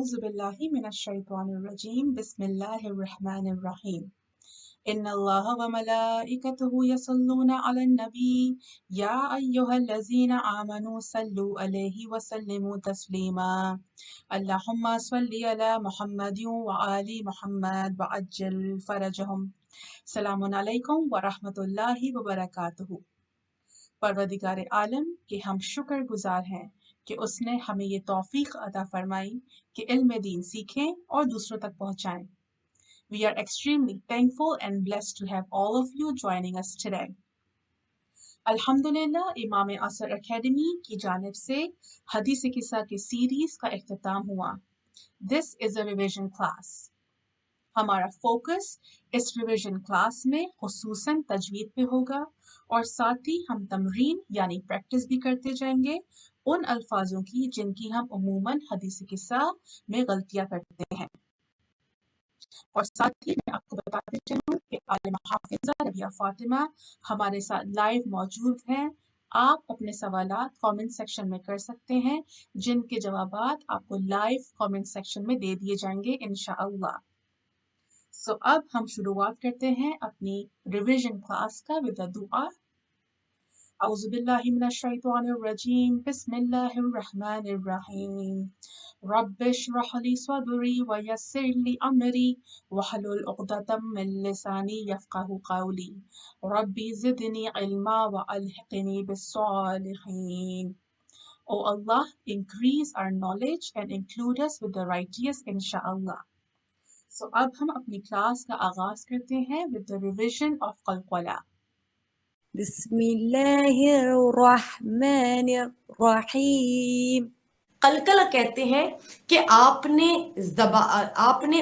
أعوذ بالله من الشيطان الرجيم بسم الله الرحمن الرحيم إن الله وملائكته يصلون على النبي يا أيها الذين آمنوا صلوا عليه وسلموا تسليما اللهم صل على محمد وآل محمد وعجل فرجهم سلام علیکم ورحمۃ اللہ وبرکاتہ۔ پروردگار عالم کے ہم شکر گزار ہیں کہ اس نے ہمیں یہ توفیق عطا فرمائی کہ علم دین سیکھیں اور دوسروں تک پہنچائیں۔ We are extremely thankful and blessed to have all of you joining us today. الحمدللہ امام عصر اکیڈمی کی جانب سے حدیث قصہ کی سیریز کا اختتام ہوا۔ This is a revision class. ہمارا فوکس اس ریویژن کلاس میں خصوصاً تجوید پہ ہوگا اور ساتھ ہی ہم تمرین یعنی پریکٹس بھی کرتے جائیں گے ان الفاظوں کی جن کی ہم عموماً حدیث قصہ میں غلطیاں کرتے ہیں۔ اور ساتھ ہی میں آپ کو بتاتے چلوں کہ عالمہ حافظہ ربیہ فاطمہ ہمارے ساتھ لائیو موجود ہیں۔ آپ اپنے سوالات کامنٹ سیکشن میں کر سکتے ہیں جن کے جوابات آپ کو لائیو کامنٹ سیکشن میں دے دیے جائیں گے انشاءاللہ۔ سو اب ہم شروعات کرتے ہیں اپنی ریویژن کلاس کا with a دعا۔ اعوذ باللہ من الشیطان الرجیم بسم اللہ الرحمن الرحیم رب اشرح لی صدری ویسر لی امری واحلل عقدۃ من لسانی یفقہوا قولی ربی زدنی علما والحقنی بالصالحین۔ O Allah, increase our knowledge and include us with the righteous inshaAllah. So اب ہم اپنی کلاس کا آغاز کرتے ہیں with the revision of قلقلہ۔ بسم اللہ الرحمن الرحیم۔ قلقلہ کہتے ہیں کہ آپ نے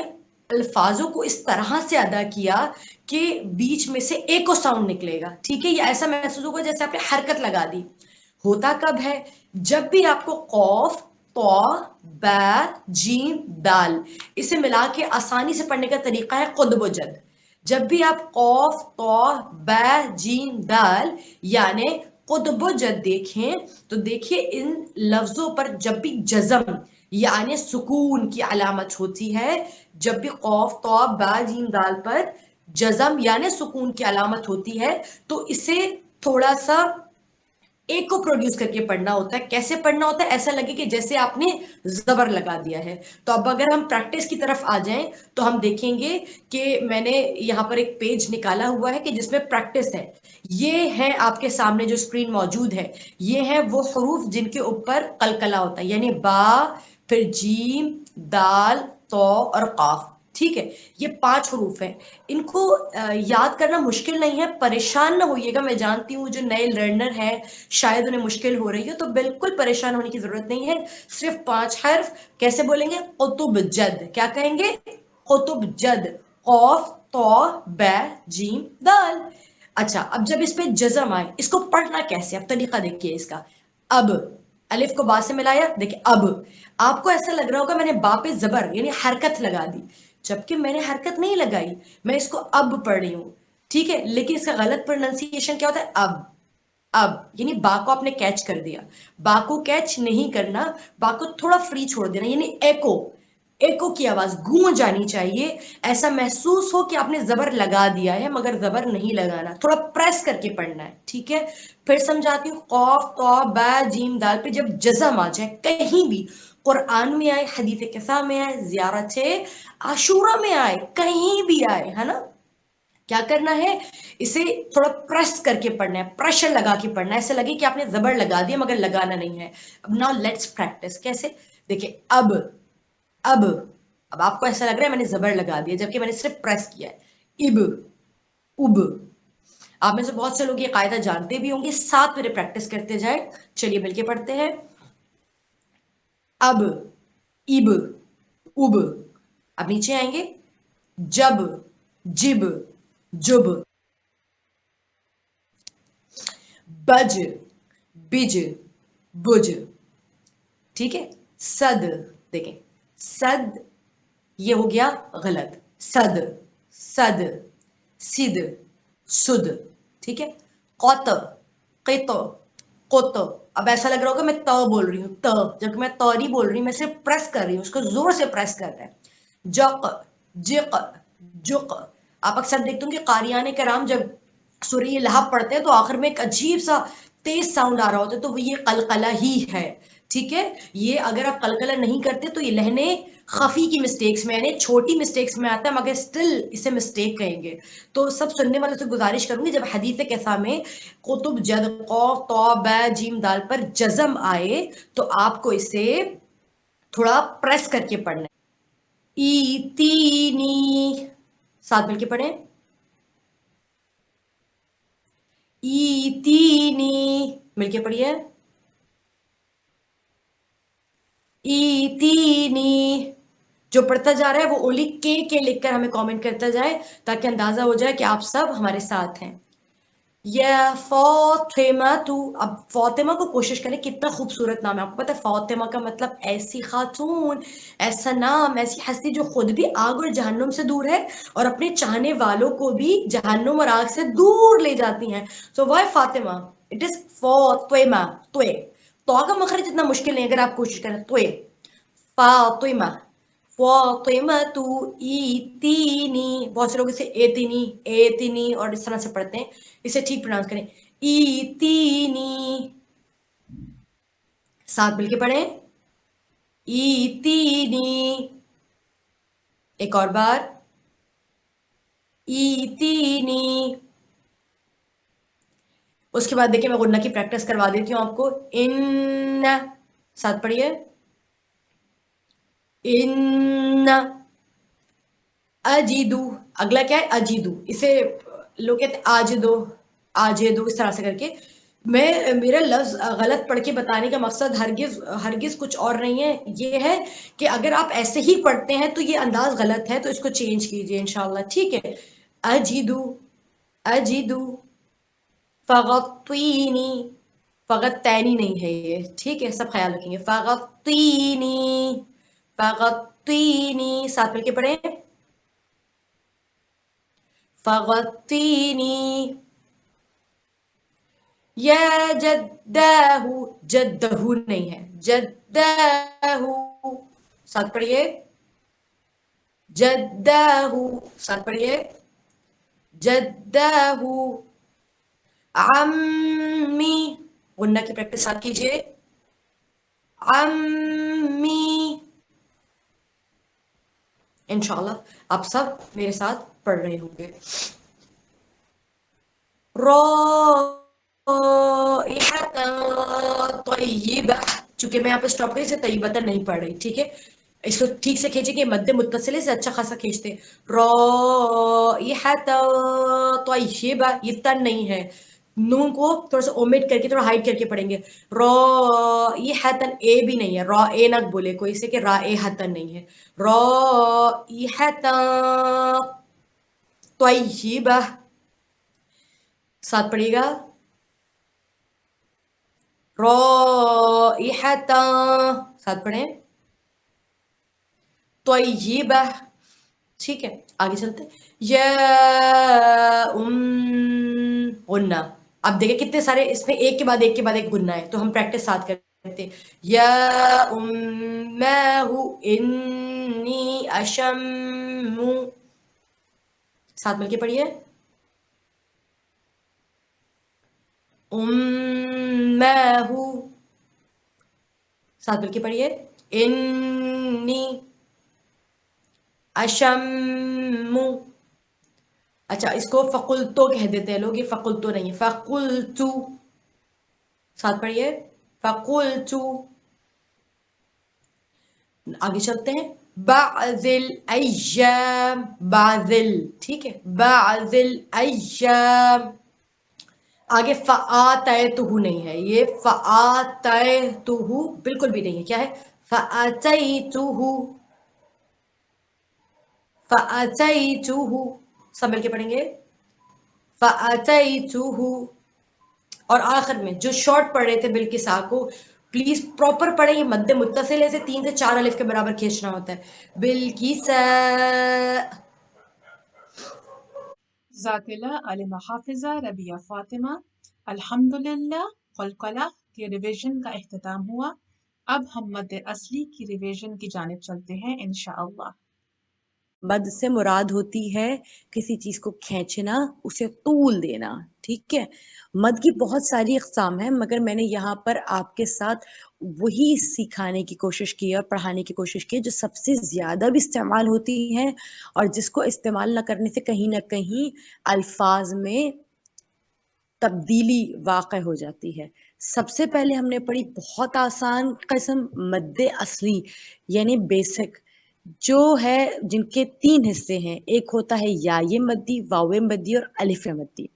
الفاظوں کو اس طرح سے ادا کیا کہ بیچ میں سے ایک ساؤنڈ نکلے گا، ٹھیک ہے؟ یہ ایسا محسوس ہوگا جیسے آپ نے حرکت لگا دی۔ ہوتا کب ہے؟ جب بھی آپ کو قوف، طا، با، جیم، دال اسے ملا کے آسانی سے پڑھنے کا طریقہ ہے قطب و جد۔ جب بھی آپ قوف، طا، با، جیم، دال یعنی قطب و جد دیکھیں تو دیکھیے ان لفظوں پر جب بھی جزم یعنی سکون کی علامت ہوتی ہے، جب بھی قوف، طا، با، جیم، دال پر جزم یعنی سکون کی علامت ہوتی ہے تو اسے تھوڑا سا ایک کو پروڈیوس کر کے پڑھنا ہوتا ہے۔ کیسے پڑھنا ہوتا ہے؟ ایسا لگے کہ جیسے آپ نے زبر لگا دیا ہے۔ تو اب اگر ہم پریکٹس کی طرف آ جائیں تو ہم دیکھیں گے کہ میں نے یہاں پر ایک پیج نکالا ہوا ہے کہ جس میں پریکٹس ہے۔ یہ ہے آپ کے سامنے جو اسکرین موجود ہے، یہ ہے وہ حروف جن کے اوپر قلقلہ ہوتا ہے، یعنی با، پھر جیم، دال، طا اور قاف، ٹھیک ہے؟ یہ 5 حروف ہیں۔ ان کو یاد کرنا مشکل نہیں ہے، پریشان نہ ہوئیے گا۔ میں جانتی ہوں جو نئے لرنر ہیں شاید انہیں مشکل ہو رہی ہے، تو بالکل پریشان ہونے کی ضرورت نہیں ہے۔ صرف 5 حرف کیسے بولیں گے؟ قطب جد۔ کیا کہیں گے؟ قطب جد، قوف، طا، با، جیم، دال۔ اچھا، اب جب اس پہ جزم آئے اس کو پڑھنا کیسے؟ اب طریقہ دیکھیے اس کا۔ اب الف کو با سے ملایا، دیکھیں اب آپ کو ایسا لگ رہا ہوگا میں نے با پہ زبر یعنی حرکت لگا دی، جبکہ میں نے حرکت نہیں لگائی، میں اس کو اب پڑھ رہی ہوں، ٹھیک ہے؟ لیکن اس کا غلط پروننسیشن کیا ہوتا ہے؟ اب یعنی با کو آپ نے کیچ کر دیا۔ با کو کیچ نہیں کرنا، با کو تھوڑا فری چھوڑ دینا، یعنی ایکو کی آواز گونج جانی چاہیے، ایسا محسوس ہو کہ آپ نے زبر لگا دیا ہے مگر زبر نہیں لگانا، تھوڑا پریس کر کے پڑھنا ہے، ٹھیک ہے؟ پھر سمجھاتی ہوں، قوف، طا، با، جیم، دال پہ جب جزم آ جائے کہیں بھی، قرآن میں آئے، حدیث قصہ میں آئے، زیارت عاشورہ میں آئے، کہیں بھی آئے، ہے نا؟ کیا کرنا ہے؟ اسے تھوڑا پریس کر کے پڑھنا ہے، پریشر لگا کے پڑھنا ہے، ایسے لگے کہ آپ نے زبر لگا دیا مگر لگانا نہیں ہے۔ اب ناؤ لیٹس پریکٹس۔ کیسے؟ دیکھیں اب آپ کو ایسا لگ رہا ہے میں نے زبر لگا دیا جبکہ میں نے صرف پریس کیا ہے۔ اب آپ میں سے بہت سے لوگ یہ قاعدہ جانتے بھی ہوں گے، ساتھ میرے پریکٹس کرتے جائیں۔ چلیے مل کے پڑھتے ہیں۔ اب اب نیچے آئیں گے، جب، جب، جب، بج، بج، بج، ٹھیک ہے؟ صد، دیکھیں صد یہ ہو گیا غلط، صد، صد، سد، سد، ٹھیک ہے؟ قط، قط، कोत, अब ऐसा लग रहा होगा मैं त बोल रही हूँ, त, जबकि मैं त नहीं बोल रही, मैं सिर्फ प्रेस कर रही हूँ, उसको जोर से प्रेस कर रहे हैं। जक, जिक, जुक। आप अक्सर देखते हो कि कारियाने कराम जब सूरह लहब पढ़ते हैं तो आखिर में एक अजीब सा तेज साउंड आ रहा होता है, तो वो ये कलकला ही है, ठीक है। ये अगर आप कलकला नहीं करते तो ये लहने खफी की मिस्टेक्स में, यानी छोटी मिस्टेक्स में आता है, मगर स्टिल इसे मिस्टेक कहेंगे। तो सब सुनने वालों से गुजारिश करूंगी, जब हदीस कैसा में कुतुब जद कौफ तौ बै जीम दाल पर जज़म आए तो आपको इसे थोड़ा प्रेस करके पढ़ना है। ईतीनी, साथ मिलके पढ़ें, ईतीनी, मिलके पढ़िए, ईतीनी। जो पढ़ता जा रहा है वो ओनली के लिखकर हमें कमेंट करता जाए, ताकि अंदाजा हो जाए कि आप सब हमारे साथ हैं। या फातिमा तू, अब फातिमा को कोशिश करें, कितना खूबसूरत नाम है। आपको पता है फातिमा का मतलब ऐसी खातून, ऐसा नाम, ऐसी हस्ती जो खुद भी आग और जहन्नुम से दूर है और अपने चाहने वालों को भी जहन्नुम और आग से दूर ले जाती हैं। So why Fatima, it is Fatima, त्वे, तो का मखरज इतना मुश्किल नहीं अगर आप कोशिश करें। त्वे, फातिमा, फातिमा तू ईतीनी। बहुत से लोग इसे एतीनी, एतीनी और इस तरह से पढ़ते हैं, इसे ठीक प्रोनाउंस करें, ईतीनी। साथ मिलके पढ़ें, ईतीनी। एक और बार, ईतीनी। उसके बाद देखिए मैं गुन्ना की प्रैक्टिस करवा देती हूँ आपको। इन, साथ पढ़िए, इन, अजीदू। अगला क्या है, अजीदू, इसे लोग कहते हैं आजिदो, आजिदो, इस तरह से करके। मैं मेरा लफ्ज गलत पढ़ के बताने का मकसद हरगिज हरगिज कुछ और नहीं है, ये है कि अगर आप ऐसे ही पढ़ते हैं तो ये अंदाज गलत है, तो इसको चेंज कीजिए इंशाल्लाह, ठीक है। अजीदू, अजीदू, फगत्तीनी, फगत तैनी नहीं है ये, ठीक है, सब ख्याल रखेंगे। फगत्तीनी, फगत्तीनी, साथ मिलके पढ़े, फगत्तीनी। या जद्दाहू, जद्दहू नहीं है, जद्दाहू, साथ पढ़िए, जद्दाहू, साथ पढ़िए, जद्दाहू। अम्मी, गुन्ना की प्रैक्टिस साथ कीजिए, अम्मी। इंशाल्लाह आप सब मेरे साथ पढ़ रहे होंगे। तय्यबा, चूंकि मैं यहाँ पे स्टॉप करी से तय्यबतन नहीं पढ़ रही, ठीक है। इसको ठीक से खींचे कि मध्य मुत्तसिले से अच्छा खासा खींचते। तय्यबा, ये तन नहीं है, नून को थोड़ा सा ओमिट करके थोड़ा हाइड करके पढ़ेंगे। ये हतन, ए भी नहीं है, रॉ ए ना बोले कोई से कि रा ए हतन नहीं है। ये हतन तय्यबा, साथ पढ़िएगा, राइहता, साथ पढ़ें, तय्यबा, ठीक है। आगे चलते हैं, या गुन्ना। अब देखिए कितने सारे इसमें एक के बाद एक के बाद एक गुन्ना है, तो हम प्रैक्टिस साथ करते हैं। या उम्महु इन्नी अशम्मु, साथ मिलके पढ़िए, उम्महु, साथ मिलके पढ़िए, इन्नी अशम्मु। अच्छा, इसको फकुलतो कह देते हैं लोग, ये फकुलतो नहीं है, फकुलतु, साथ पढ़िए, फकुलतु। आगे चलते हैं, बाज़िल अय्याम, बाज़िल, ठीक है, बाज़िल अय्याम। आगे फ़आतयतुहु नहीं है, ये फ़आतयतुहु बिल्कुल भी नहीं है, क्या है, फ़अतयतुहु, फ़अतयतुहु, सब मिलके पढ़ेंगे, फ़अतयतुहु। और आखिर में जो शॉर्ट पढ़ रहे थे बिल्किसा को, प्लीज प्रॉपर पढ़े, ये मध्य मुत्तसिल है, 3 से 4 अलिफ के बराबर खींचना होता है। बिल्किसा, ज़ातिला, आलिमा हाफिज़ा, रबिया फातिमा, अल्हम्दुलिल्लाह, कलकला, के रिवीजन का इख्तिताम हुआ। अब हम मद असली की रिवीजन की जानिब चलते हैं इंशाअल्लाह। मद से मुराद होती है किसी चीज को खींचना, उसे तूल देना। ठीक है, मद की बहुत सारी अक़साम है, मगर मैंने यहाँ पर आपके साथ वही सिखाने की कोशिश की और पढ़ाने की कोशिश की जो सबसे ज्यादा भी इस्तेमाल होती है और जिसको इस्तेमाल न करने से कहीं ना कहीं अल्फाज में तब्दीली वाक़ हो जाती है। सबसे पहले हमने पढ़ी बहुत आसान किस्म मद्दे असली यानी बेसिक, जो है जिनके 3 हिस्से हैं। एक होता है या ये मद्दी, वावे मद्दी और अलिफ मद्दी।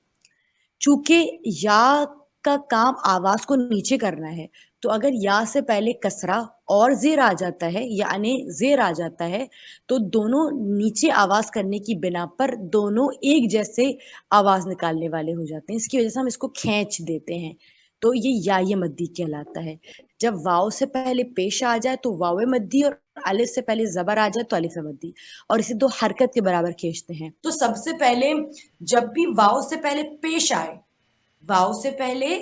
चूंकि या का काम आवाज को नीचे करना है, तो अगर या से पहले कसरा और जेर आ जाता है यानी जेर आ जाता है, तो दोनों नीचे आवाज करने की बिना पर दोनों एक जैसे आवाज निकालने वाले हो जाते हैं। इसकी वजह से हम इसको खींच देते हैं, तो ये या ये मद्दी कहलाता है। जब वाव से पहले पेश आ जाए तो वावे मद्दी और अलिफ से पहले जबर आ जाए तो अलिफ मद्दी, और इसे 2 हरकत के बराबर खींचते हैं। तो सबसे पहले जब भी वाव से पहले पेश आए, वाव से पहले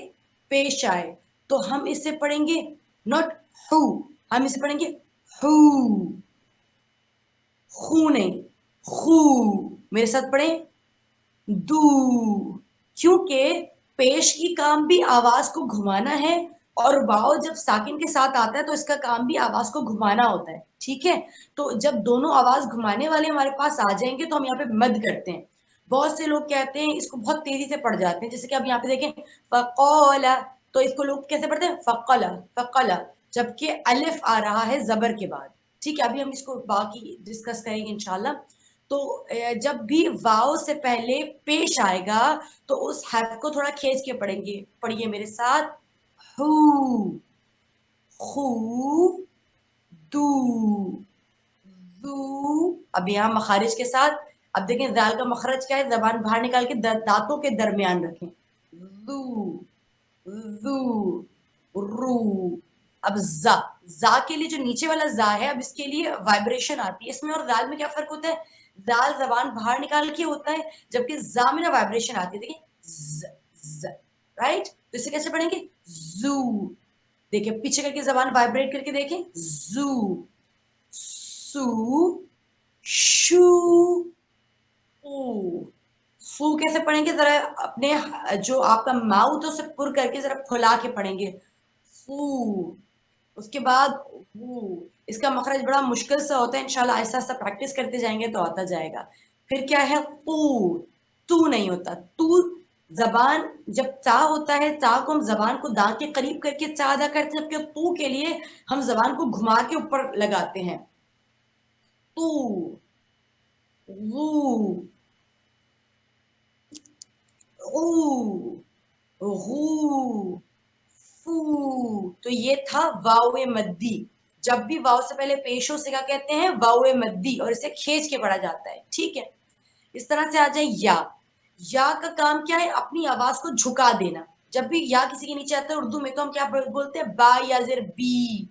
पेश आए, तो हम इसे पढ़ेंगे नॉट हु, हम इसे पढ़ेंगे हु, खू नहीं, खू। मेरे साथ पढ़े दू, क्योंकि पेश की काम भी आवाज को घुमाना है और वाव जब साकिन के साथ आता है तो इसका काम भी आवाज को घुमाना होता है। ठीक है, तो जब दोनों आवाज घुमाने वाले हमारे पास आ जाएंगे तो हम यहाँ पे मद करते हैं। बहुत से लोग कहते हैं इसको बहुत तेजी से पढ़ जाते हैं, जैसे कि आप यहाँ पे देखें फक़ौला, तो इसको लोग कैसे पढ़ते हैं फक़ला, फक़ला, जबकि अलिफ आ रहा है जबर के बाद। ठीक है, अभी हम इसको बाकी डिस्कस करेंगे इंशाल्लाह। तो जब भी वाव से पहले पेश आएगा तो उस हर्फ को थोड़ा खींच के पढ़ेंगे। पढ़िए मेरे साथ, हु, खू, दू, दू। अब यहाँ मखारिज के साथ, अब देखें दाल का मखरज क्या है, जबान बाहर निकाल के दांतों के दरमियान रखें। दू, दू, रू। अब जा के लिए जो नीचे वाला जा है, अब इसके लिए वाइब्रेशन आती है। इसमें और दाल में क्या फर्क होता है, दाल जबान बाहर निकाल के होता है, जबकि जा में ना वाइब्रेशन आती है। देखिए राइट, तो इसे कैसे पढ़ेंगे जू। देखिए पीछे करके जबान वाइब्रेट करके देखें, जू, सू, शू, फू कैसे पढ़ेंगे, जरा अपने जो आपका माउथ उसे पुर करके जरा फुला के पढ़ेंगे, फू। उसके बाद वो, इसका मखरज बड़ा मुश्किल सा होता है, इंशाल्लाह आहिस्ता आहिस्ता प्रैक्टिस करते जाएंगे तो आता जाएगा। फिर क्या है तू नहीं होता, तू जबान जब चा होता है, चा को हम जबान को दांत के करीब करके चा अदा करते हैं, जबकि तू के लिए हम जबान को घुमा के ऊपर लगाते हैं। तू, वो, तो ये था वावे मद्दी। जब भी वाव से पहले पेश हो से क्या कहते हैं वावे मद्दी, और इसे खींच के पढ़ा जाता है। ठीक है, इस तरह से आ जाए या का काम क्या है, अपनी आवाज को झुका देना। जब भी या किसी के नीचे आता है उर्दू में तो हम क्या बोलते हैं, बा या जिर बी,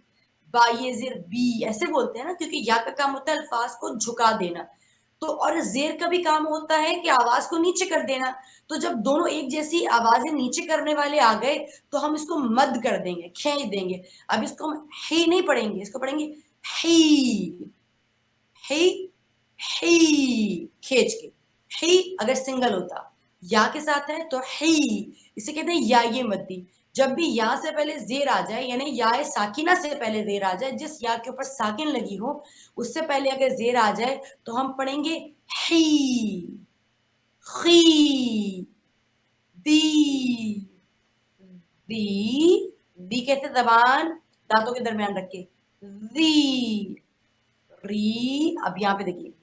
बा ये जिर बी, ऐसे बोलते हैं ना, क्योंकि या का काम होता है अल्फाज को झुका देना। तो और जेर का भी काम होता है कि आवाज को नीचे कर देना। तो जब दोनों एक जैसी आवाजें नीचे करने वाले आ गए तो हम इसको मद कर देंगे, खींच देंगे। अब इसको हम ही नहीं पढ़ेंगे, इसको पढ़ेंगे ही, ही, ही, खींच के। ही अगर सिंगल होता, या के साथ है तो ही, इसे कहते हैं या ये मद्दी। जब भी या से पहले जेर आ जाए, यानी या साकिना से पहले जेर आ जाए, जिस या के ऊपर साकिन लगी हो उससे पहले अगर जेर आ जाए तो हम पढ़ेंगे ही, खी, दी, दी कहते जबान दांतों के दरमियान रख के, री। अब यहाँ पे देखिए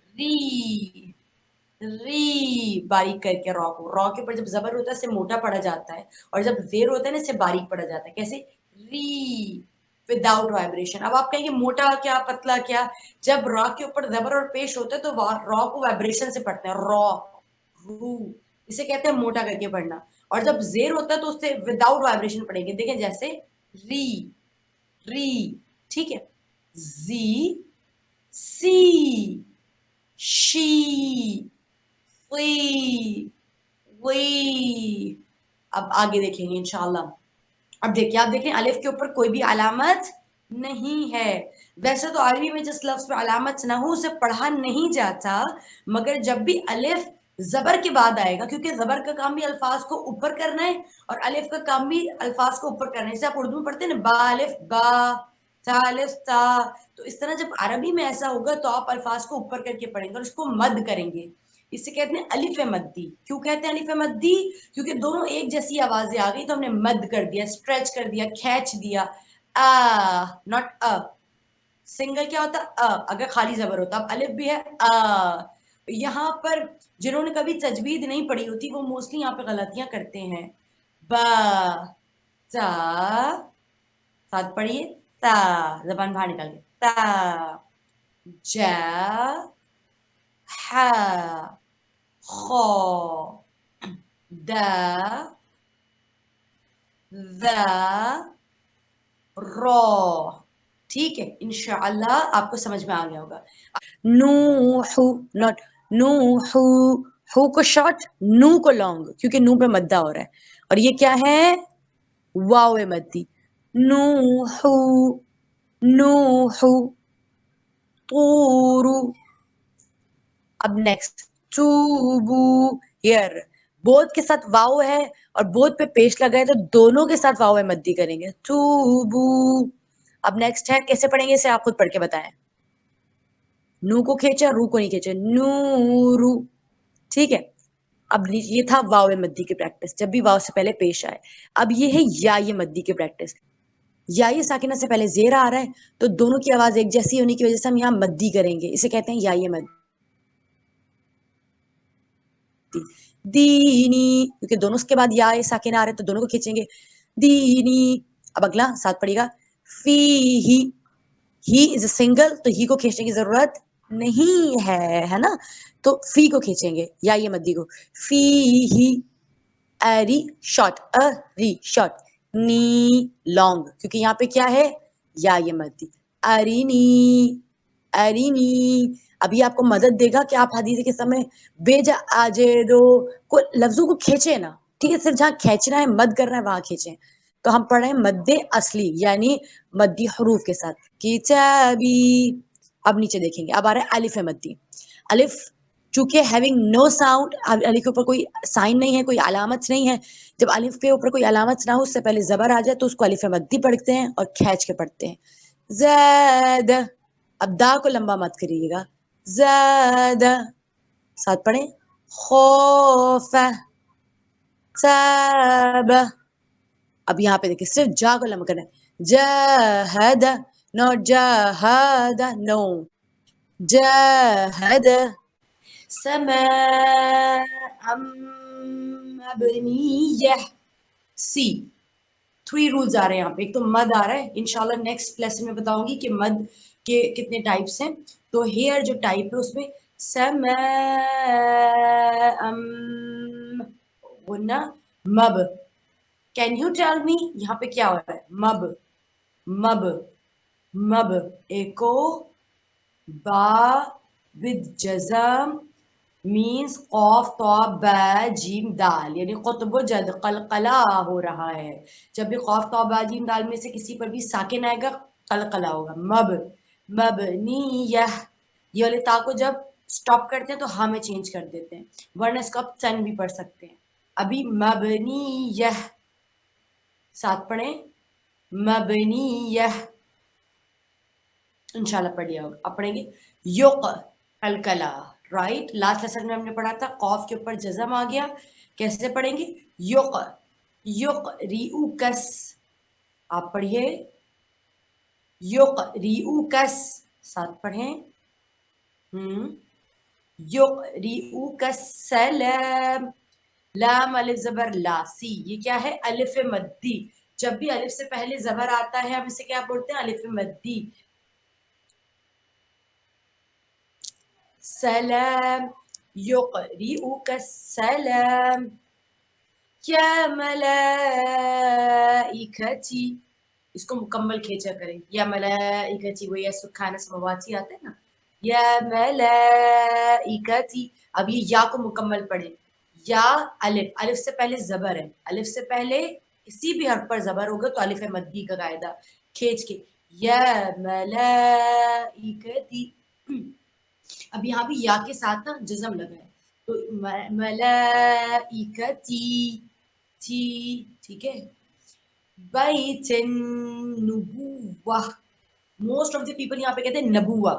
री बारीक करके रॉ के ऊपर जब जबर होता है इसे मोटा पड़ा जाता है, और जब जेर होता है ना इसे बारीक पड़ा जाता है। कैसे, री विदाउट वाइब्रेशन। अब आप कहेंगे मोटा क्या पतला क्या, जब रॉ के ऊपर जबर और पेश होता है तो रॉ को वाइब्रेशन से पढ़ते हैं, रॉ, रू, इसे कहते हैं मोटा करके पढ़ना। और जब जेर होता है तो उससे विदाउट वाइब्रेशन पढ़ेंगे। देखें जैसे री, ठीक है, जी, सी, शी, वी। अब आगे देखेंगे इंशाल्लाह। اب देखिए, आप देख रहे हैं अलिफ के ऊपर कोई भी अलामत नहीं है। वैसे तो अरबी में जिस लफ्ज पे अलामत ना हो उसे पढ़ा नहीं जाता, मगर जब भी अलिफ जबर के बाद आएगा, क्योंकि जबर का काम भी अल्फाज को ऊपर करना है और अलिफ का काम भी अल्फाज को ऊपर करना है। जैसे आप उर्दू में पढ़ते हैं ना, बा अलिफ बा, ता अलिफ ता, तो इस तरह जब अरबी में ऐसा होगा तो आप अल्फाज को ऊपर करके पढ़ेंगे और इसको मद करेंगे। इसे कहते हैं अलिफ मद्दी। क्यों कहते हैं अलिफ मद्दी? क्योंकि दोनों एक जैसी आवाजें आ गई तो हमने मद कर दिया, स्ट्रेच कर दिया, खींच दिया। Not a. सिंगल क्या होता? अगर खाली जबर होता। अब अलिफ भी है यहाँ पर जिन्होंने कभी तजवीद नहीं पढ़ी होती वो मोस्टली यहाँ पे गलतियां करते हैं। बा ता, साथ पढ़िए, ता, जबान बाहर निकाल के, ता, जा, हा, खो, दा, दा, रो। ठीक है, इंशाअल्लाह आपको समझ में आ गया होगा। नूहु, नॉट नूहु, हु को शॉर्ट, नू को लॉन्ग, क्योंकि नू पे मद्दा हो रहा है। और ये क्या है? वाव मद्दी। नूहु, नूहु, तूरु। अब नेक्स्ट, चूबू, हियर बोथ के साथ वाव है और बोथ पे पेश लगा है तो दोनों के साथ वाव मद्दी करेंगे, चूबू। अब नेक्स्ट है, कैसे पढ़ेंगे इसे आप खुद पढ़ के बताएं। नू को खींचा, रू को नहीं खींचा, नूरू। ठीक है, अब ये था वाव मद्दी की प्रैक्टिस, जब भी वाव से पहले पेश आए। अब ये है या ये मद्दी की प्रैक्टिस। या ये साकिना से पहले जेर आ रहा है तो दोनों की आवाज एक जैसी होने की वजह से हम यहाँ मद्दी करेंगे, इसे कहते हैं या ये मद्दी। दीनी, क्योंकि दोनों के बाद या साकिना आ रहे हैं तो दोनों को खींचेंगे, दीनी। अब अगला साथ पड़ेगा, फी ही इज अ सिंगल तो ही को खींचने की जरूरत नहीं है ना, तो फी को खींचेंगे या ये मद्दी को, फी ही। अरी शॉर्ट, अरी शॉर्ट, नी लॉन्ग, क्योंकि यहाँ पे क्या है? या ये मद्दी, अरिनी, अरिनी। अभी आपको मदद देगा कि आप हदीस के समय बेजा आजेदो को लफ्जों को खींचे ना, ठीक है, सिर्फ जहाँ खींचना है, मद करना है वहां खींचे। तो हम पढ़ रहे हैं मद्दे असली यानी मद्दी हरूफ के साथ, किताबी। अब नीचे देखेंगे, अब आ रहा है अलिफ मद्दी। अलिफ चूंकि हैविंग नो साउंड, अलिफ के ऊपर कोई साइन नहीं है, कोई अलामत नहीं है। जब अलिफ के ऊपर कोई अलामत ना हो, उससे पहले जबर आ जाए तो उसको अलिफ मद्दी पढ़ते हैं और खींच के पढ़ते हैं, ज़ाद। अब दा को लंबा मत करिएगा, ज़ाद। साथ पढ़े, खौफ, ताब। अब यहाँ पे देखिए, सिर्फ जा को लंबा करना है, जहद, नो जहद, नो, जहद। मबनियह। सी 3 रूल्स आ रहे हैं यहाँ पे। एक तो मद आ रहा है, इंशाल्लाह नेक्स्ट लेसन में बताऊंगी कि मद के कितने टाइप्स हैं। तो हेयर जो टाइप है उसमें गुन्ना मब। कैन यू टेल मी यहाँ पे क्या हो रहा है? मब, मब, मब, एको बा विद जज़म मीन्स कौफ तो बा जीम दाल, यानी कुतुब जद कलकला हो रहा है। जब भी कौफ तो बा जीम दाल में से किसी पर भी साकिन आएगा कलकला होगा। मब, मबनीयह, ये वाले ता को जब स्टॉप करते हैं तो हा में चेंज कर देते हैं, वरना इसको आप सन भी पढ़ सकते हैं। अभी मबनीयह, साथ पढ़े, मबनीयह। इंशाल्लाह पढ़ लिया होगा। अब पढ़ेंगे युक, कलकला, राइट। लास्ट लेसन में हमने पढ़ा था कौफ के ऊपर जज़म आ गया, कैसे पढ़ेंगे? युक, युक रिउकस। आप पढ़िए, युक रिउकस, साथ पढ़ें, युक रिउकस सलाम। लाम अलिफ जबर ला, सी, ये क्या है? अलिफ मद्दी। जब भी अलिफ से पहले जबर आता है हम इसे क्या बोलते हैं? अलिफ मद्दी। सलाम, युक़रिउका सलाम, या मलाइकती। इसको मुकम्मल खींचा करें, या मलाइकती, वो या सुखाना समवाती आता है ना, या मलाइकती। अब ये या को मुकम्मल पढ़े, या अलिफ, अलिफ से पहले जबर है, अलिफ से पहले کسی بھی حرف پر زبر ہوگا تو الف مدی کا قاعدہ کھینچ کے یا ملائکتی. اب یہاں بھی یا کے ساتھ نا جزم لگا ہے تو ملائکتی تھی. ٹھیک ہے. بیت نبوہ. موسٹ آف دی پیپل یہاں پہ کہتے ہیں نبوہ.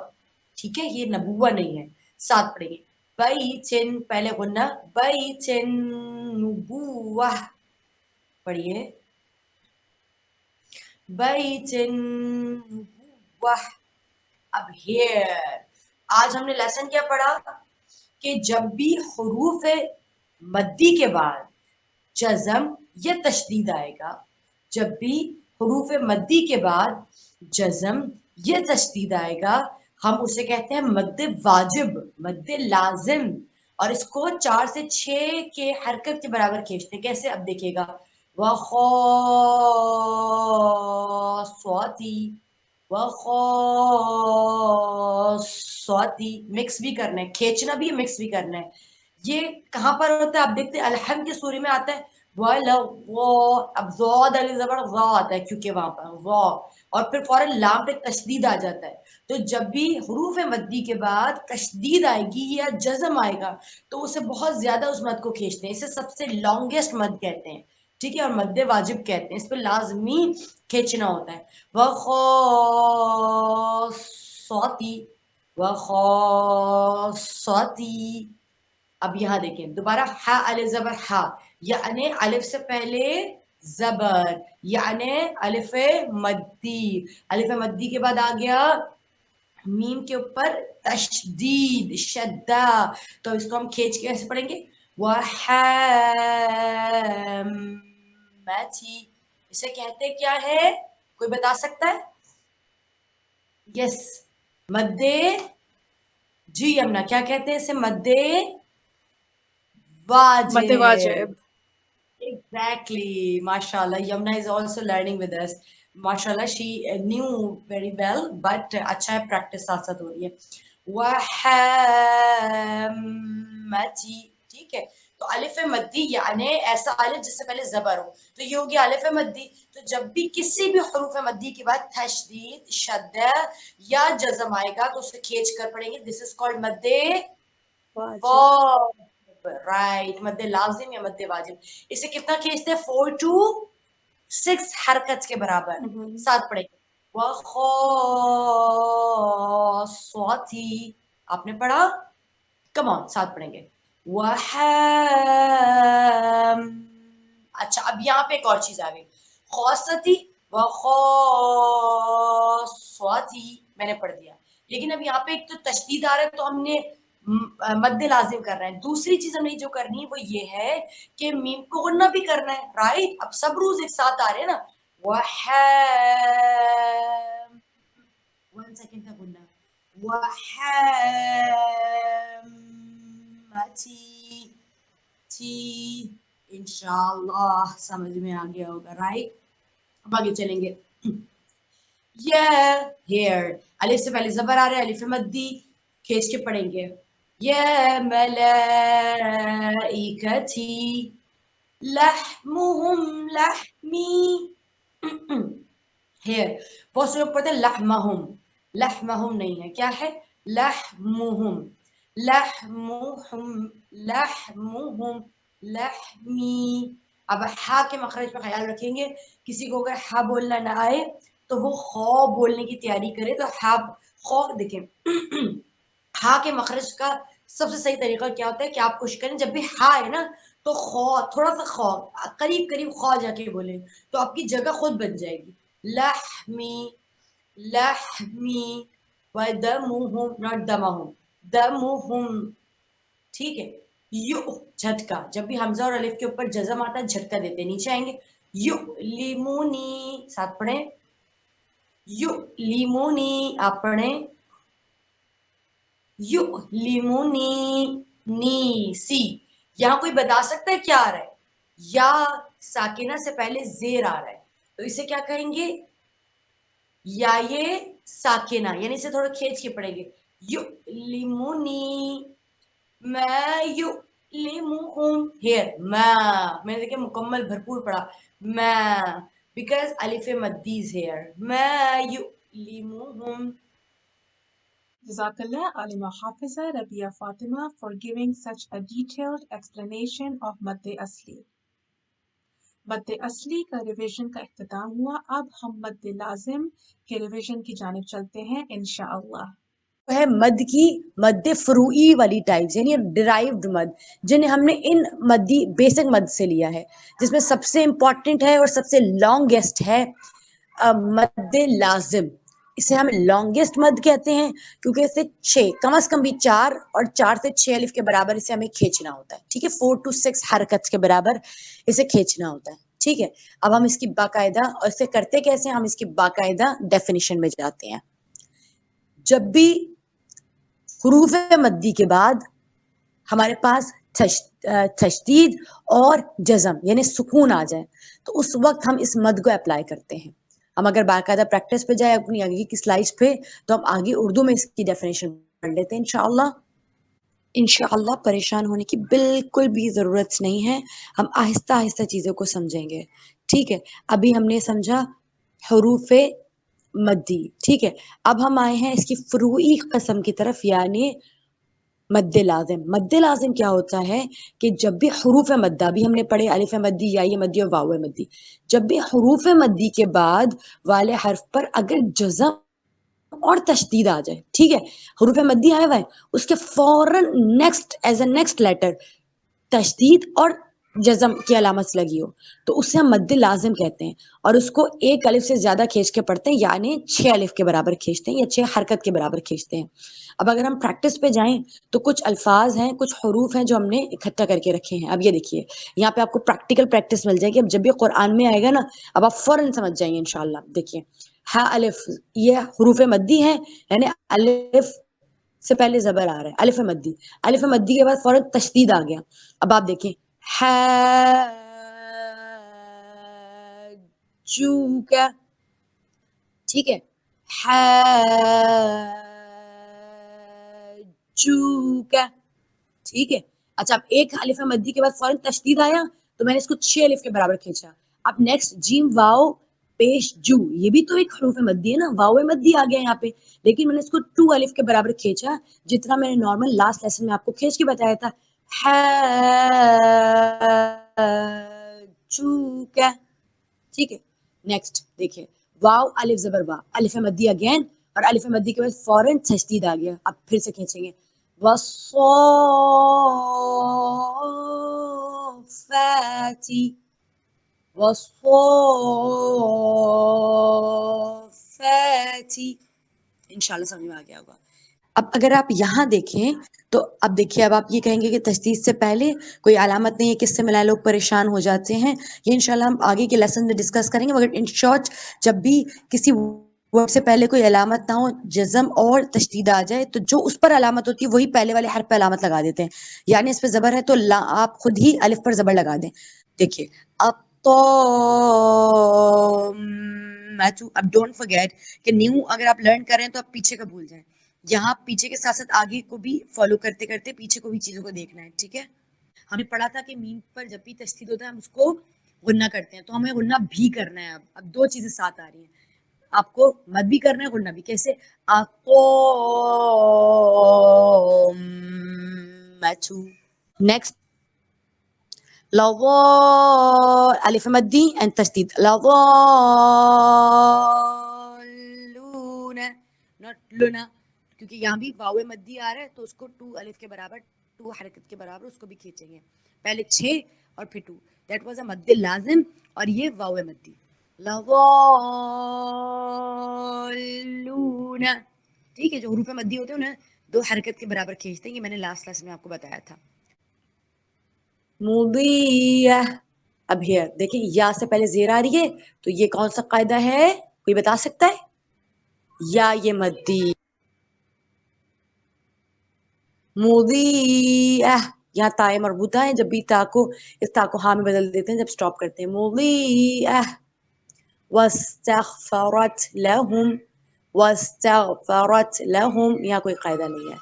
ٹھیک ہے. یہ نبوہ نہیں ہے. ساتھ پڑھیں گے بیت پہلے غنہ بیت نبوہ. پڑھیے بیت نبوہ. اب ہیئر آج ہم نے لیسن کیا پڑھا کہ جب بھی حروف مدی کے بعد جزم یا تشدید آئے گا, جب بھی حروف مدی کے بعد جزم یا تشدید آئے گا ہم اسے کہتے ہیں مد واجب, مد لازم, اور اس کو 4 سے 6 کے حرکت کے برابر کھینچتے ہیں. کیسے؟ اب دیکھیے گا وخاصتی وخاصتی. مکس بھی کرنا ہے, کھینچنا بھی ہے, مکس بھی کرنا ہے. یہ کہاں پر ہوتا ہے؟ آپ دیکھتے ہیں الحم کے سورے میں آتا ہے اب ضاد علی زبر ضا آتا ہے کیونکہ وہاں پر ضا, اور پھر فوراً لام پہ تشدید آ جاتا ہے. تو جب بھی حروف مدی کے بعد تشدید آئے گی یا جزم آئے گا تو اسے بہت زیادہ اس مد کو کھینچتے ہیں. اسے سب سے لانگیسٹ مد کہتے ہیں. ٹھیک ہے. اور مد واجب کہتے ہیں. اس پہ لازمی کھینچنا ہوتا ہے. وخاصتی وخاصتی. اب یہاں دیکھیں دوبارہ ہا الف زبر ہا, یعنی الف سے پہلے زبر, یعنی الف مدی. الف مدی کے بعد آ گیا میم کے اوپر تشدید شدہ, تو اس کو ہم کھینچ کے ایسے پڑھیں گے وحمتی. اسے کہتے کیا ہے؟ کوئی بتا سکتا ہے؟ یس, مدے. جی یمنا کیا کہتے ہیں اسے؟ مدے واجب. مد واجب. Exactly. MashaAllah. Yamna is also learning with us. MashaAllah, she knew very well, but اچھا ہے practice ساتھ ساتھ ہو رہی ہے. وحمتی. ٹھیک ہے. تو الف مدی یعنی ایسا الف جس سے پہلے زبر ہو, تو یہ ہوگی الف مدی. تو جب بھی کسی بھی حروف مدی کے بعد تشدید شدہ یا جزم آئے گا تو اسے کھینچ کر پڑھیں گے. This is called مد واجب. رائٹ. مد لازم یا مد واجب. اسے کتنا کھینچتے ہیں؟ 4 to 6 حرکت کے برابر. ساتھ پڑھیں گے وخاصتی. آپ نے پڑھا؟ کم آن ساتھ پڑھیں گے اچھا. اب یہاں پہ ایک اور چیز آ گئی, خاصتی وخاصتی میں نے پڑھ دیا, لیکن اب یہاں پہ ایک تو تشدید آ رہا ہے تو ہم نے مد لازم کر رہے ہیں. دوسری چیز ہم نے جو کرنی ہے وہ یہ ہے کہ میم کو غنہ بھی کرنا ہے. رائٹ. اب سب روز ایک ساتھ آ رہے ہیں نا. ون سیکنڈ کا غنہ وحمتی تھی. انشاءاللہ سمجھ میں آ گیا ہوگا. رائٹ. اب آگے چلیں گے. ہیئر الف سے پہلے زبر آ رہا ہے, الف مدی کھینچ کے پڑھیں گے یا ملائکتی لحمہم لحمی. ہیئر بہت سے لوگ پڑھتے ہیں لحمہم, لحمہم نہیں ہے, کیا ہے؟ لحمہم لحمہم لحمہم لحمی. اب ہا کے مخرج پہ خیال رکھیں گے. کسی کو اگر ہا بولنا نہ آئے تو وہ خو بولنے کی تیاری کرے. تو ہا خو دیکھیں ہا کے مخرج کا سب سے صحیح طریقہ کیا ہوتا ہے کہ آپ کوشش کریں جب بھی ہا ہے نا تو خو تھوڑا سا خو قریب قریب خو جا کے بولیں تو آپ کی جگہ خود بن جائے گی. لحمی لحمی ودمہم ناٹ دمہم دمہم. ٹھیک ہے. یو جھٹکا, جب بھی حمزہ اور الف کے اوپر جزم آتا ہے جھٹکا دیتے نیچے آئیں گے. یو لیمونی ساتھ پڑھیں یو لیمونی. آپ پڑھیں یو لیمونی نی سی. یہاں کوئی بتا سکتا ہے کیا آ رہا ہے؟ یا ساکنہ سے پہلے زیر آ رہا ہے تو اسے کیا کہیں گے؟ یا یہ ساکنہ یعنی اسے تھوڑا کھینچ کے پڑھیں گے یو لیمونی میں یو لیمہم. ہیئر میں نے دیکھیں مکمل بھرپور پڑھا ما, because alif maddi is here. ما يؤلمهم. Jazakallah Alima Hafiza Rabia Fatima for giving such a detailed explanation of Madde Asli. मद्दे असली का रिवीजन का इख्तिताम हुआ. अब हम मद्दे लाजिम के रिवीजन की जानिब चलते हैं इंशाअल्लाह. है मद की मद्दे फरूई वाली टाइप्स यानी डिराइव्ड मद, जिन्हें हमने इन मद्दी बेसिक मद से लिया है, जिसमें सबसे इम्पॉर्टेंट है और सबसे लॉन्गेस्ट है मद्दे लाजिम. इसे हम लॉन्गेस्ट मद कहते हैं क्योंकि इसे 6 कम से कम भी 4 और 4 से 6 अलिफ के बराबर इसे हमें खींचना होता है. ठीक है, 4 to 6 हरकत के बराबर इसे खींचना होता है. ठीक है, अब हम इसकी बाकायदा, और इसे करते कैसे, हम इसकी बाकायदा डेफिनेशन में जाते हैं. जब भी हुरूफ मद्दी के बाद हमारे पास तशदीद और जज़म यानी सुकून आ जाए तो उस वक्त हम इस मद को अप्लाई करते हैं. हम अगर बाकायदा प्रैक्टिस पे जाए अपनी आगे की स्लाइड्स पे तो हम आगे उर्दू में इसकी डेफिनेशन पढ़ लेते हैं इंशाअल्लाह. इंशाअल्लाह परेशान होने की बिल्कुल भी ज़रूरत नहीं है, हम आहिस्ता आहिस्ता चीज़ों को समझेंगे. ठीक है, अभी हमने समझा हुरूफ मद्दी. ठीक है, अब हम आए हैं इसकी फरूई कस्म की तरफ यानी मद्दे लाजिम. मद्दे लाजिम क्या होता है कि जब भी हुरूफ मद्दा, भी हमने पढ़े अलिफ मद्दी, या ये मद्दी और वाव मद्दी, जब भी हुरूफ मद्दी के बाद वाले हर्फ पर अगर जज़म और तशदीद आ जाए, ठीक है, हुरूफ मद्दी आया हुआ है, उसके फौरन next as a next letter तशदीद और जज़म की अलामत लगी हो तो उसे हम मद्दे लाजिम कहते हैं, और उसको एक अलिफ से ज़्यादा खींच के पढ़ते हैं यानी 6 अलिफ के बराबर खींचते हैं या 6 हरकत के बराबर खींचते हैं. अब अगर हम प्रैक्टिस पे जाएं तो कुछ अल्फाज हैं, कुछ हरूफ हैं जो हमने इकट्ठा करके रखे हैं. अब ये देखिए, यहाँ पे आपको प्रैक्टिकल प्रैक्टिस मिल जाएगी. अब जब भी कुरान में आएगा ना, अब आप फौरन समझ जाएंगे इंशाल्लाह. देखिए, हा अलिफ, ये हुरूफ मद्दी है यानी अलिफ से पहले जबर आ रहा है, अलिफ मद्दी. अलिफ मद्दी के बाद फौरन तशदीद आ गया. अब आप देखें, हजूका, ठीक है, हजूका, ठीक है. अच्छा, अब एक अलिफ मद्दी के बाद फौरन तशदीद आया तो मैंने इसको 6 अलिफ के बराबर खींचा. अब नेक्स्ट जीम वाओ पेश जू, ये भी तो एक हरूफ मद्दी है ना, वाओ मद्दी आ गया यहाँ पे, लेकिन मैंने इसको 2 अलिफ के बराबर खींचा जितना मैंने नॉर्मल लास्ट लेसन में आपको खींच के बताया था. हजूका, ठीक है. नेक्स्ट देखिए, वाव अलिफ जबर वा, अलिफ मद्दी अगेन, और अलिफ मद्दी के बाद फौरन तशदीद आ गया. अब फिर से खींचेंगे, वस्सोफाती, वस्सोफाती. इंशाल्लाह समझ में आ गया होगा. अब अगर आप यहाँ देखें तो अब देखिए, अब आप ये कहेंगे कि तशदीद से पहले कोई अलामत नहीं है, किससे मिलाए लोग परेशान हो जाते हैं. ये इंशाल्लाह हम आगे के लेसन में डिस्कस करेंगे, मगर इन शॉर्ट जब भी किसी वर्ड से पहले कोई अलामत ना हो, जज़म और तशदीद आ जाए तो जो उस पर अलामत होती है वही पहले वाले हर्फ पे अलामत लगा देते हैं. यानी इस पर ज़बर है तो आप खुद ही अलिफ पर ज़बर लगा दें. देखिए, अब तो अब डोंट फॉरगेट कि न्यू अगर आप लर्न कर रहे हैं तो आप पीछे का भूल जाएं. यहाँ पीछे के साथ साथ आगे को भी फॉलो करते करते पीछे को भी चीजों को देखना है. ठीक है, हमने पढ़ा था कि मीम पर जब भी तशदीद होता है हम उसको गुन्ना करते हैं, तो हमें गुन्ना भी करना है. अब 2 चीजें साथ आ रही हैं, आपको मद भी करना है, गुन्ना भी. कैसे, नेक्स्ट लवा, अलिफ मद्दी एंड तशदीद, लवालूना, नॉट लुना, क्योंकि यहाँ भी वाव मद्दी आ रहा है तो उसको 2 अलिफ के बराबर, 2 हरकत के बराबर उसको भी खींचेंगे. पहले 6 और फिर 2, दैट वाज अ मद्दे लाजिम, और ये वाव मद्दी. लवालूना, ठीक है, जो हुरूफ मद्दी होते हैं उन्हें 2 हरकत के बराबर खींचते हैं, ये मैंने लास्ट क्लास में आपको बताया था. मुदिया, अब हियर देखिए, या से पहले जेर आ रही है तो ये कौन सा कायदा है, कोई बता सकता है? या ये मद्दी, मुदिया, यहाँ ताए मरबूता है, जब भी ता को इस ता को हा में बदल देते हैं जब स्टॉप करते हैं. मुदिया, वस्तगफरत लहुम, वस्तगफरत लहुम, यहाँ कोई कायदा नहीं है.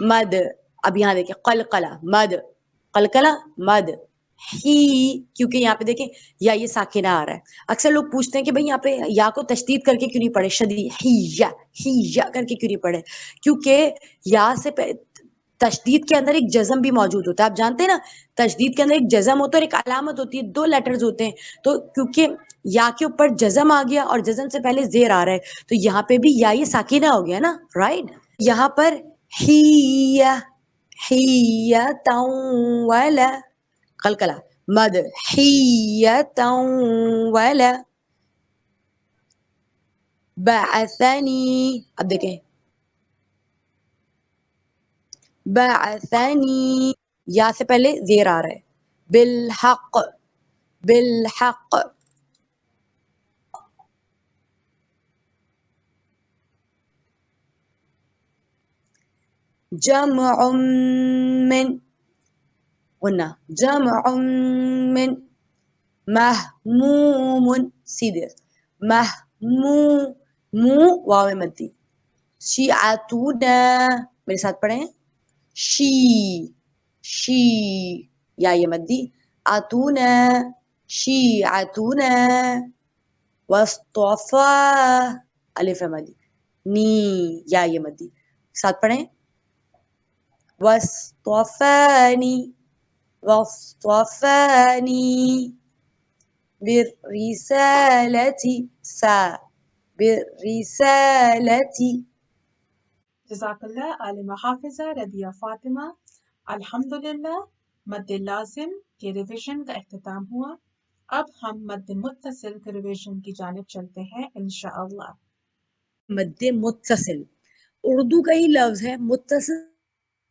मद, अब यहाँ देखिए, कलकला, मद, कलकला, मद, ही, क्योंकि यहाँ पे देखें या ये साकिना आ रहा है। अक्सर लोग पूछते हैं कि भाई यहाँ पे या को तशदीद करके क्यों नहीं पढ़े, शदीद ही या करके क्यों नहीं पढ़े, क्योंकि या से तशदीद के अंदर एक जज़म भी मौजूद होता है। आप जानते हैं ना, तशदीद के अंदर एक जज़म होता है और एक अलामत होती है, 2 लेटर्स होते हैं। तो क्योंकि या के ऊपर जज़म आ गया और जज़म से पहले ज़ेर आ रहा है, तो यहाँ पे भी या ये साकिना हो गया ना, राइट। यहाँ पर हिया वाला कलकला मद वाला बअसनी। अब देखें बअसनी, या से पहले जेर आ रहा है, बिलहक जमउम मिन गुन्ना, जमउम मिन महमूमुन सीधे महमू वाव मद्दी शिआतुना, मेरे साथ पढ़े शी या ये मद्दी आतुना शिआतुना वस्तफा अलिफ मद्दी नी या ये मद्दी, साथ पढ़े वस्तफानी बिर्रिसालती सा बिर्रिसालती। जज़ाकल्लाह आलिमा हाफिज़ा रदिया फातिमा। अल्हम्दुलिल्लाह मद्द लाज़िम के रिवीजन का इख्तिताम हुआ। अब हम मद्द मुत्तसिल के रिवीजन की जानिब चलते हैं इंशाअल्लाह। मद्द मुत्तसिल उर्दू का ही लफ्ज है। मुत्तसिल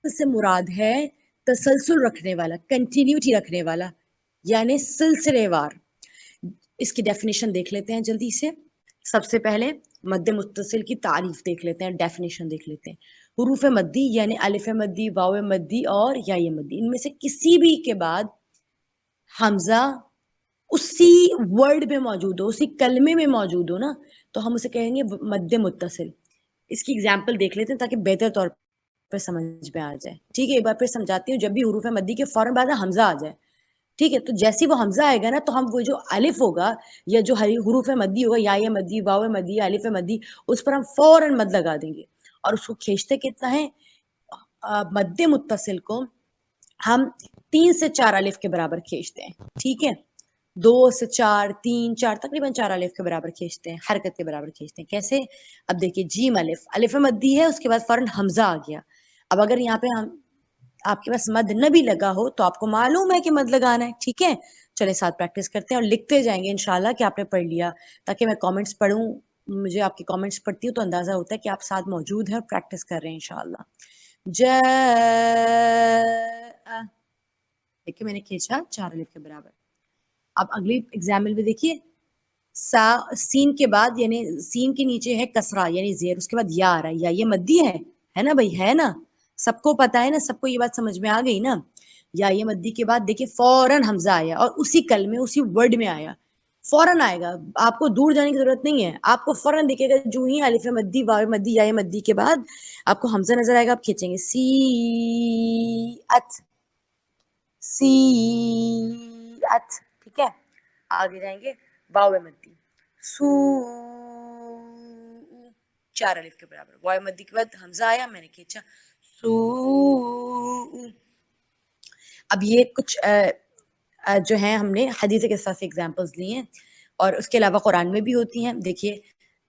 से मुराद है तसलसल रखने वाला, कंटिन्यूटी रखने वाला, यानी सिलसिलेवार। इसकी डेफिनेशन देख लेते हैं जल्दी से। सबसे पहले मद्द मुत्तसिल की तारीफ देख लेते हैं, डेफिनेशन देख लेते हैं। हुरूफ मद्दी यानी अलिफ मद्दी, वाव मद्दी और या ये मद्दी, इनमें से किसी भी के बाद हमजा उसी वर्ड में मौजूद हो, उसी कलमे में मौजूद हो ना, तो हम उसे कहेंगे मद्द मुत्तसिल। इसकी एग्जाम्पल देख लेते हैं ताकि बेहतर तौर पर समझ में आ जाए। ठीक है, एक बार फिर समझाती हूँ। जब भी हुरूफ मद्दी के फौरन बाद हमजा आ जाए, ठीक है, तो जैसे वो हमजा आएगा ना, तो हम वो जो अलिफ होगा या जो हुरूफ मद्दी होगा, या मद्दी, वाव मद्दी, अलिफ मद्दी, उस पर हम फौरन मद लगा देंगे और उसको खींचते कितना है, मद्द मुत्तसिल को हम 3 से 4 अलिफ के बराबर खींचते हैं। ठीक है, 2 से 4, 3, 4, तकरीबन 4 अलिफ के बराबर खींचते हैं, हरकत के बराबर खींचते हैं। कैसे? अब देखिए, जीम अलिफ, अलिफ मद्दी है, उसके बाद फौरन हमजा आ गया। अब अगर यहाँ पे हम आपके पास मद न भी लगा हो तो आपको मालूम है कि मद लगाना है। ठीक है, चले साथ प्रैक्टिस करते हैं और लिखते जाएंगे इंशाल्लाह कि आपने पढ़ लिया, ताकि मैं कमेंट्स पढ़ूं। मुझे आपके कमेंट्स पढ़ती हूँ तो अंदाजा होता है कि आप साथ मौजूद हैं और प्रैक्टिस कर रहे हैं इंशाल्लाह। देखिए, मैंने खींचा 4 अलिफ के बराबर। अब अगली एग्जाम्पल में देखिए, सीन के बाद यानी सीन के नीचे है कसरा यानी जेर, उसके बाद या आ रहा है, या ये मद्दी है ना भाई, है ना, सबको पता है ना, सबको ये बात समझ में आ गई ना। या ये मद्दी के बाद देखिए फौरन हमजा आया और उसी कल में, उसी वर्ड में आया, फौरन आएगा। आपको दूर जाने की जरूरत नहीं है, आपको फौरन दिखेगा। जो ही अलिफ मद्दी, वाव मद्दी, या मद्दी के बाद आपको हमजा नजर आएगा, आप खींचेंगे सीअत। ठीक है, आगे जाएंगे, वाव मद्दी, सू, 4 अलिफ के बराबर, वाव मद्दी के बाद हमजा आया, मैंने खींचा, सू। अब ये कुछ जो है हमने हदीस के साथ एग्जांपल्स लिए हैं और उसके अलावा कुरान में भी होती हैं। देखिए,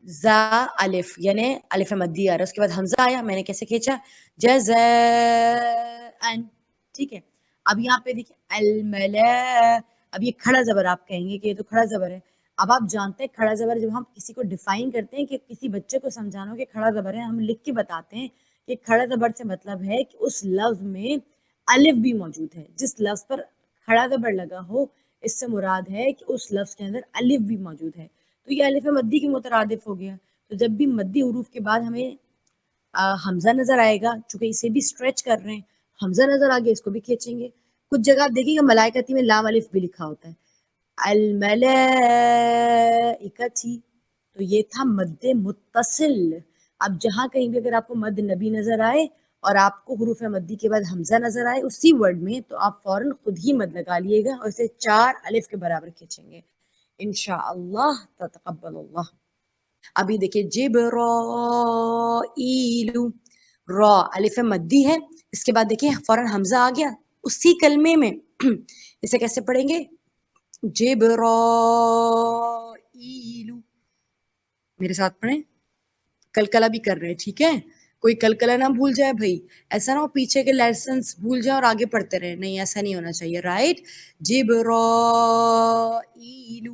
जा अलिफ यानी अलिफ मद्दी आ रहा है, उसके बाद हमजा आया, मैंने कैसे खींचा, जज़ाअन। ठीक है, अब यहाँ पे देखिए अलमला, अब ये खड़ा जबर, आप कहेंगे कि ये तो खड़ा जबर है। अब आप जानते हैं खड़ा जबर, जब हम किसी को डिफाइन करते हैं कि किसी बच्चे को समझाना कि खड़ा जबर है, हम लिख के बताते हैं कि खड़ा जबर से मतलब है कि उस लफ्ज में अलिफ भी मौजूद है। जिस लफ्ज पर खड़ा जबर लगा हो, इससे मुराद है कि उस लफ्ज के अंदर अलिफ भी मौजूद है। तो ये अलिफ मद्दी की मुतरादिफ हो गया। तो जब भी मद्दी हुरूफ के बाद हमें हमजा नजर आएगा, चूंकि इसे भी स्ट्रेच कर रहे हैं, हमजा नजर आ गया, इसको भी खींचेंगे। कुछ जगह आप देखिएगा मलाइकती में लाम अलिफ भी लिखा होता है, अल मलाइकती, तो ये था मद्दे मुत्तसिल। अब जहां कहीं भी अगर आपको मद नबी नजर आए اور آپ کو حروف مدی کے بعد حمزہ نظر آئے اسی ورڈ میں تو آپ فوراً خود ہی مد لگا لیے گا اور اسے 4 الف کے برابر کھینچیں گے انشاءاللہ تتقبل اللہ. ابھی دیکھیں جبرائیل را الف مدی ہے، اس کے بعد دیکھیں فوراً حمزہ آ گیا اسی کلمے میں. اسے کیسے پڑھیں گے؟ جبرائیل. میرے ساتھ پڑھیں، کلکلا بھی کر رہے ہیں، ٹھیک ہے؟ کوئی کلکلا نہ بھول جائے بھائی، ایسا نہ ہو پیچھے کے لیسنس بھول جائے اور آگے پڑھتے رہے، نہیں ایسا نہیں ہونا چاہیے، رائٹ؟ جبرائیل،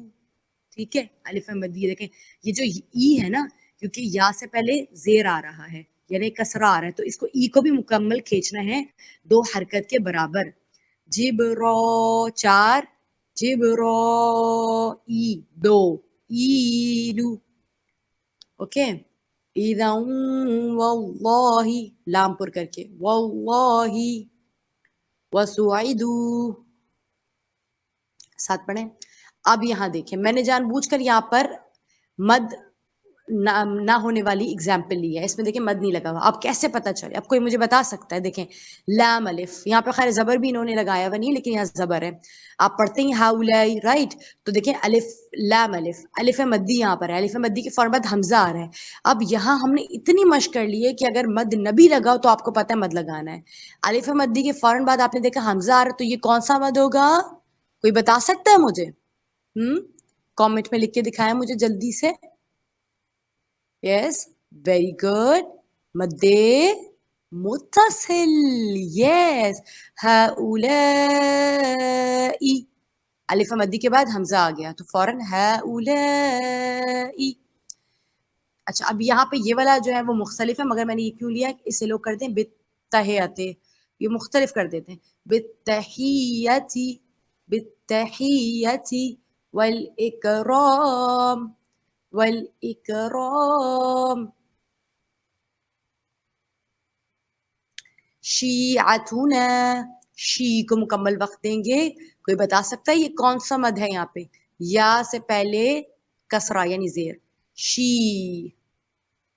ٹھیک ہے؟ الف مدی دیکھیں یہ جو ای ہے نا، کیونکہ یا سے پہلے زیر آ رہا ہے یعنی کسرہ آ رہا ہے تو اس کو ای کو بھی مکمل کھینچنا ہے 2 حرکت کے برابر. جبرا 4 جبرائی 2 ایلو، اوکے؟ اذا واللہ لام پر کر کے واللہ وسعدوا، ساتھ پڑھیں. اب یہاں دیکھیں میں نے جان بوجھ کر یہاں پر مد نہ ہونے والی اگزامپل لی ہے، اس میں دیکھیں مد نہیں لگا ہوا. اب کیسے پتہ چلے؟ اب کوئی مجھے بتا سکتا ہے؟ دیکھیں لام الف، یہاں پہ خیر زبر بھی انہوں نے لگایا ہوا نہیں لیکن یہاں زبر ہے، آپ پڑھتے ہیں ہاؤلائی، رائٹ؟ تو دیکھیں الف لام الف، الف مدی یہاں پر ہے، الف مدی کے فوراً بعد حمزہ آ رہا ہے. اب یہاں ہم نے اتنی مشق کر لی ہے کہ اگر مد نبی لگا ہو تو آپ کو پتہ ہے مد لگانا ہے. الف مدی کے فوراً بعد آپ نے دیکھا حمزہ آ رہا ہے تو یہ کون سا مد ہوگا؟ کوئی بتا سکتا ہے مجھے؟ کامنٹ میں لکھ کے دکھائیں مجھے جلدی سے. یس ویری گڈ، مد متصل. یس ہؤلائی، الف مدی کے بعد حمزہ آ گیا تو فوراً ہؤلائی. اچھا اب یہاں پہ یہ والا جو ہے وہ مختلف ہے مگر میں نے یہ کیوں لیا کہ اسے لوگ کرتے ہیں بالتحیاتی، یہ مختلف کر دیتے ہیں بالتحیاتی بالتحیاتی والاکرام والاکرام. شیعتنا، شی کو مکمل وقت دیں گے. کوئی بتا سکتا ہے یہ کون سا مد ہے؟ یہاں پہ یا سے پہلے کسرہ یعنی زیر، شی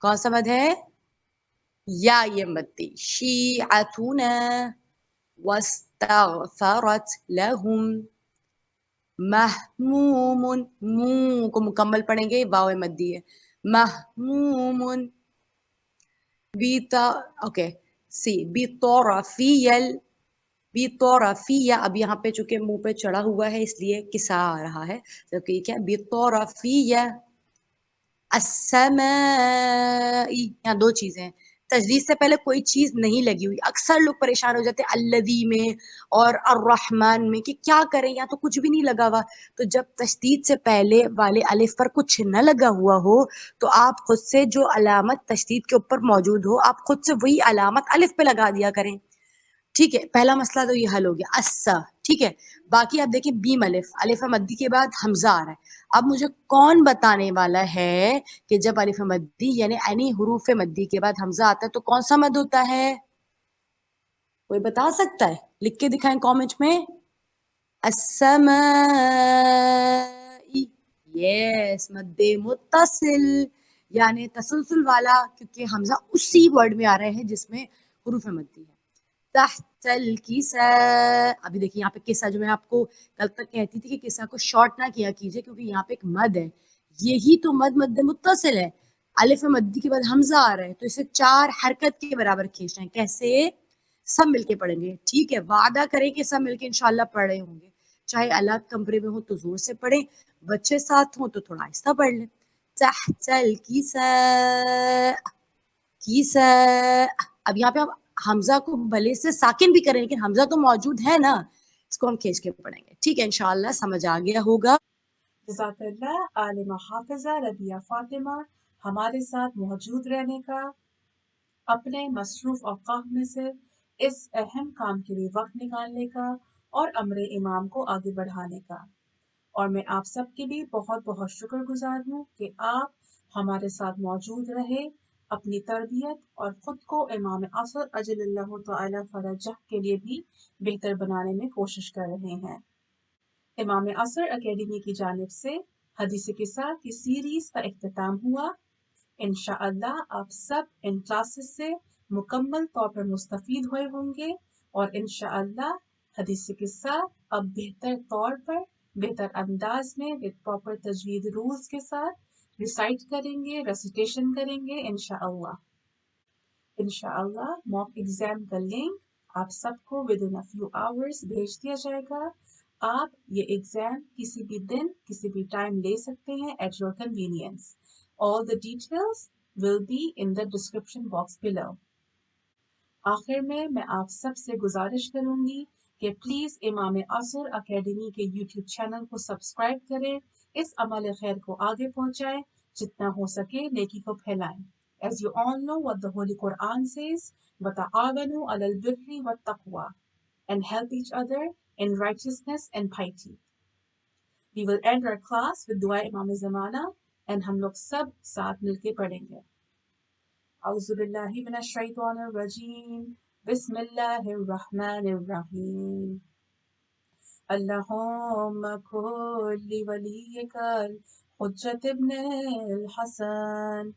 کون سا مد ہے؟ یا یہ مد دی. شیعتنا واستغفرت لهم محموم، مو کو مکمل پڑھیں گے، واو مدی ہے، محموم بیتا، اوکے سی بیطرفیہ. اب یہاں پہ چونکہ منہ پہ چڑھا ہوا ہے اس لیے کسا آ رہا ہے، جبکہ یہ کیا بیطرفیہ السماء. یہاں 2 چیزیں ہیں، تجدید سے پہلے کوئی چیز نہیں لگی ہوئی. اکثر لوگ پریشان ہو جاتے ہیں الذی میں اور الرحمن میں کہ کیا کریں یہاں تو کچھ بھی نہیں لگا ہوا. تو جب تشدید سے پہلے والے الف پر کچھ نہ لگا ہوا ہو تو آپ خود سے جو علامت تشدید کے اوپر موجود ہو آپ خود سے وہی علامت الف پہ لگا دیا کریں، ٹھیک ہے؟ پہلا مسئلہ تو یہ حل ہو گیا اسا، ٹھیک ہے؟ باقی آپ دیکھیں بیم الف، الف مدی کے بعد حمزہ آ رہا ہے. اب مجھے کون بتانے والا ہے کہ جب الف مدی یعنی اینی حروف مدی کے بعد حمزہ آتا ہے تو کون سا مد ہوتا ہے؟ کوئی بتا سکتا ہے؟ لکھ کے دکھائیں کامنٹ میں. السماء، یس مد متصل یعنی تسلسل والا، کیونکہ حمزہ اسی ورڈ میں آ رہے ہیں جس میں حروف مدی ہے. تحت الکساء، ابھی دیکھیے یہاں پہ کسا جو میں آپ کو کل تک کہتی تھی کہ کسا کو شارٹ نہ کیا کیجئے کیونکہ یہاں پہ ایک مد ہے، یہی تو مد متصل ہے. الف مدی کے بعد حمزہ آ رہا ہے تو اسے 4 حرکت کے برابر کھینچنا ہے. کیسے؟ سب مل کے پڑھیں گے، ٹھیک ہے؟ وعدہ کریں کہ سب مل کے انشاءاللہ پڑھ رہے ہوں گے، چاہے الگ کمرے میں ہو تو زور سے پڑھیں، بچے ساتھ ہوں تو تھوڑا آہستہ پڑھ لیں. تحت الکساء، کساء. اب یہاں پہ آپ حمزہ کو بھلے سے ساکن بھی کریں لیکن حمزہ تو موجود ہے نا، اس کو ہم کھینچ کے پڑھیں گے، ٹھیک ہے؟ انشاءاللہ سمجھ آ گیا ہوگا. جزاک اللہ عالمہ حافظہ ربیہ فاطمہ ہمارے ساتھ موجود رہنے کا، اپنے مصروف اوقات میں سے اس اہم کام کے لیے وقت نکالنے کا اور امر امام کو آگے بڑھانے کا. اور میں آپ سب کے بھی بہت بہت شکر گزار ہوں کہ آپ ہمارے ساتھ موجود رہے، اپنی تربیت اور خود کو امام عصر اجل اللہ تعالی فرجہ کے لیے بھی بہتر بنانے میں کوشش کر رہے ہیں. امام عصر اکیڈمی کی جانب سے حدیث قصہ کی سیریز کا اختتام ہوا. انشاءاللہ آپ سب ان کلاسز سے मुकम्मल तौर पर मुस्तफीद हुए होंगे और इंशाअल्लाह हदीस किस्सा अब बेहतर तौर पर बेहतर अंदाज में विद प्रॉपर तजवीद रूल्स के साथ रिसाइट करेंगे, रेसिटेशन करेंगे इंशाअल्लाह। मॉक एग्जाम का लिंक आप सबको with in a few hours भेज दिया जाएगा। आप ये एग्जाम किसी भी दिन किसी भी टाइम ले सकते हैं at your convenience. All the details will be in the description box below. आखिर में मैं आप सब से गुजारिश करूंगी कि प्लीज इमाम असर अकेडमी के YouTube चैनल को सब्सक्राइब करें, इस अमल खैर को आगे पहुंचाएं, जितना हो सके नेकी को फैलाएं। As you all know what the Holy Quran says, وَتَعَاوَنُوا عَلَى الْبِرِّ وَالتَّقْوَى, and help each other in righteousness and piety. We will end our class with Dua Imam Zamana and हम लोग सब साथ मिलके पढ़ेंगे। औज़ु बिल्लाहि मिनश शैतानिर रजीम, बिस्मिल्लाहिर रहमानिर रहीम। अल्लाहुम्मा कुल्ली वलियकल हुज्जत इब्नुल हसन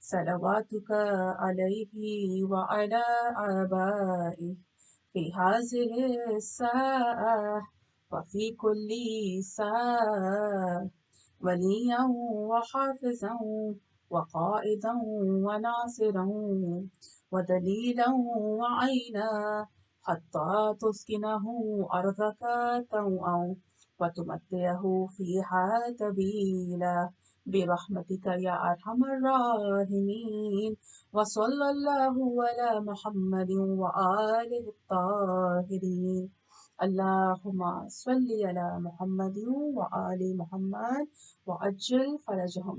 सलवातुका अलैहि व अला आबाइहि फी हाज़िहि साअह व फी कुल्ली साअह वलिया व हाफ़िज़ा وقائدا وناصرا ودليلا وعينا حتى تسكنه أرضك طوعا وتمتعه فيها طويلا برحمتك يا أرحم الراحمين وصلى الله على محمد وآله الطاهرين اللهم صل على محمد وآل محمد وعجل فرجهم.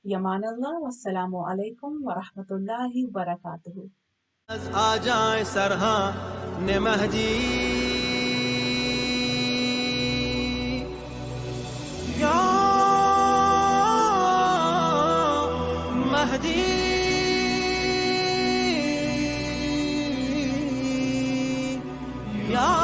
यमान अल्लाह वस्सलामु अलैकुम वरहमतुल्लाहि वबरकातुहू। आ जाए सरहा ने महदी या महदी या